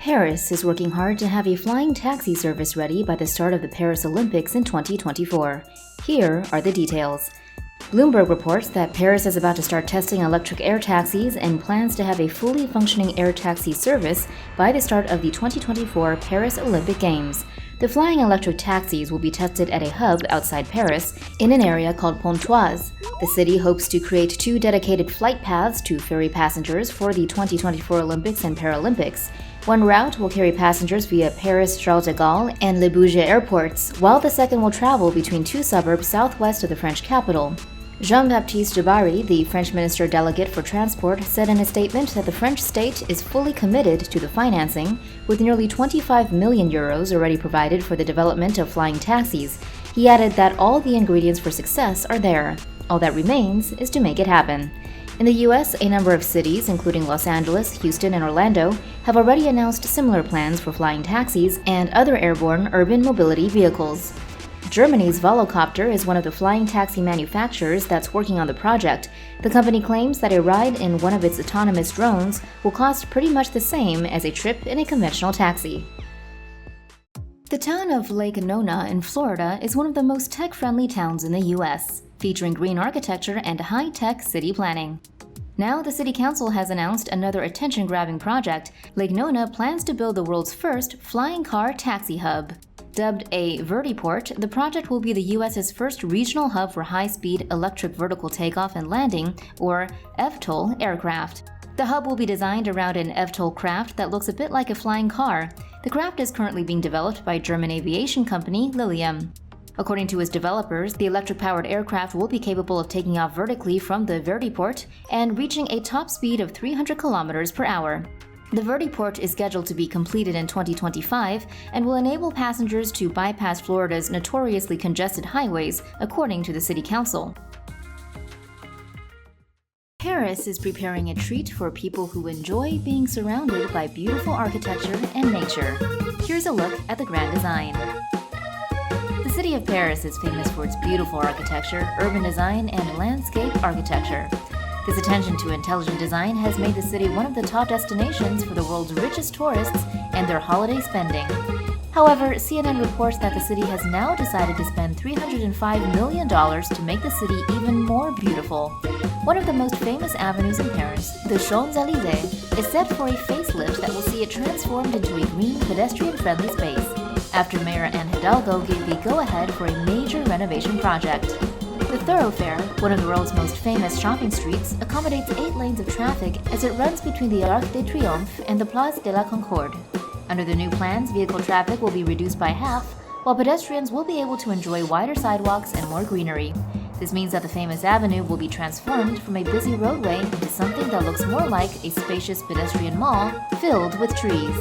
Paris is working hard to have a flying taxi service ready by the start of the Paris Olympics in 2024. Here are the details. Bloomberg reports that Paris is about to start testing electric air taxis and plans to have a fully functioning air taxi service by the start of the 2024 Paris Olympic Games. The flying electric taxis will be tested at a hub outside Paris in an area called Pontoise. The city hopes to create 2 dedicated flight paths to ferry passengers for the 2024 Olympics and Paralympics. One route will carry passengers via Paris-Charles de Gaulle and Le Bourget airports, while the second will travel between 2 suburbs southwest of the French capital. Jean-Baptiste Djebbari, the French Minister Delegate for Transport, said in a statement that the French state is fully committed to the financing, with nearly 25 million euros already provided for the development of flying taxis. He added that all the ingredients for success are there. All that remains is to make it happen. In the U.S., a number of cities, including Los Angeles, Houston, and Orlando, have already announced similar plans for flying taxis and other airborne urban mobility vehicles. Germany's Volocopter is one of the flying taxi manufacturers that's working on the project. The company claims that a ride in one of its autonomous drones will cost pretty much the same as a trip in a conventional taxi. The town of Lake Nona in Florida is one of the most tech-friendly towns in the U.S., featuring green architecture and high-tech city planning. Now, the City Council has announced another attention-grabbing project. Lake Nona plans to build the world's first flying car taxi hub. Dubbed a vertiport, the project will be the U.S.'s first regional hub for high-speed electric vertical takeoff and landing, or eVTOL, aircraft. The hub will be designed around an eVTOL craft that looks a bit like a flying car. The craft is currently being developed by German aviation company Lilium. According to its developers, the electric-powered aircraft will be capable of taking off vertically from the vertiport and reaching a top speed of 300 kilometers per hour. The vertiport is scheduled to be completed in 2025 and will enable passengers to bypass Florida's notoriously congested highways, according to the City Council. Paris is preparing a treat for people who enjoy being surrounded by beautiful architecture and nature. Here's a look at the grand design. The city of Paris is famous for its beautiful architecture, urban design, and landscape architecture. This attention to intelligent design has made the city one of the top destinations for the world's richest tourists and their holiday spending. However, CNN reports that the city has now decided to spend $305 million to make the city even more beautiful. One of the most famous avenues in Paris, the Champs-Élysées, is set for a facelift that will see it transformed into a green, pedestrian-friendly space, after Mayor Anne Hidalgo gave the go-ahead for a major renovation project. The thoroughfare, one of the world's most famous shopping streets, accommodates 8 lanes of traffic as it runs between the Arc de Triomphe and the Place de la Concorde. Under the new plans, vehicle traffic will be reduced by half, while pedestrians will be able to enjoy wider sidewalks and more greenery. This means that the famous avenue will be transformed from a busy roadway into something that looks more like a spacious pedestrian mall filled with trees.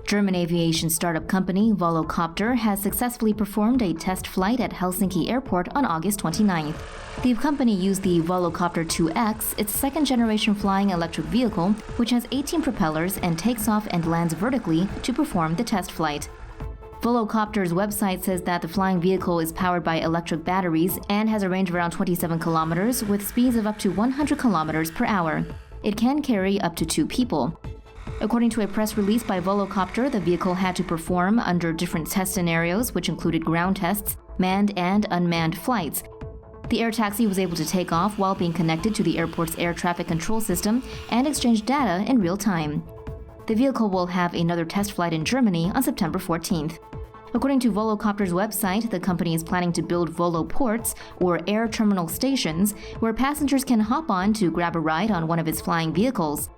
German aviation startup company Volocopter has successfully performed a test flight at Helsinki Airport on August 29th. The company used the Volocopter 2X, its second-generation flying electric vehicle, which has 18 propellers and takes off and lands vertically to perform the test flight. Volocopter's website says that the flying vehicle is powered by electric batteries and has a range of around 27 kilometers with speeds of up to 100 kilometers per hour. It can carry up to 2 people. According to a press release by Volocopter, the vehicle had to perform under different test scenarios, which included ground tests, manned and unmanned flights. The air taxi was able to take off while being connected to the airport's air traffic control system and exchange data in real time. The vehicle will have another test flight in Germany on September 14th. According to Volocopter's website, the company is planning to build Voloports, or air terminal stations, where passengers can hop on to grab a ride on one of its flying vehicles.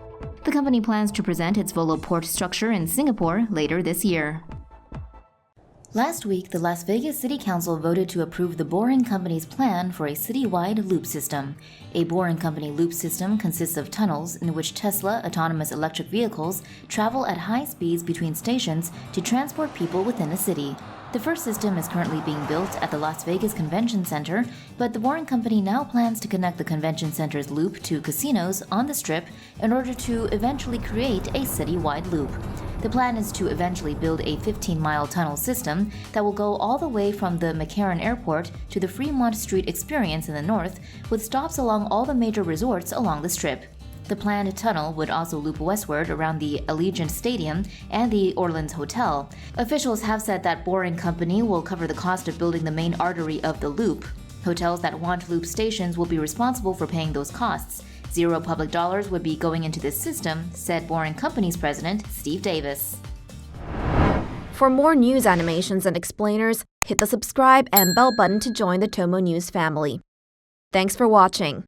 The company plans to present its Voloport structure in Singapore later this year. Last week, the Las Vegas City Council voted to approve the Boring Company's plan for a citywide loop system. A Boring Company loop system consists of tunnels in which Tesla autonomous electric vehicles travel at high speeds between stations to transport people within a city. The first system is currently being built at the Las Vegas Convention Center, but the Boring Company now plans to connect the convention center's loop to casinos on the Strip in order to eventually create a citywide loop. The plan is to eventually build a 15-mile tunnel system that will go all the way from the McCarran Airport to the Fremont Street Experience in the north, with stops along all the major resorts along the Strip. The planned tunnel would also loop westward around the Allegiant Stadium and the Orleans Hotel. Officials have said that Boring Company will cover the cost of building the main artery of the loop. Hotels that want loop stations will be responsible for paying those costs. Zero public dollars would be going into this system, said Boring Company's president, Steve Davis. For more news animations and explainers, hit the subscribe and bell button to join the TomoNews family. Thanks for watching.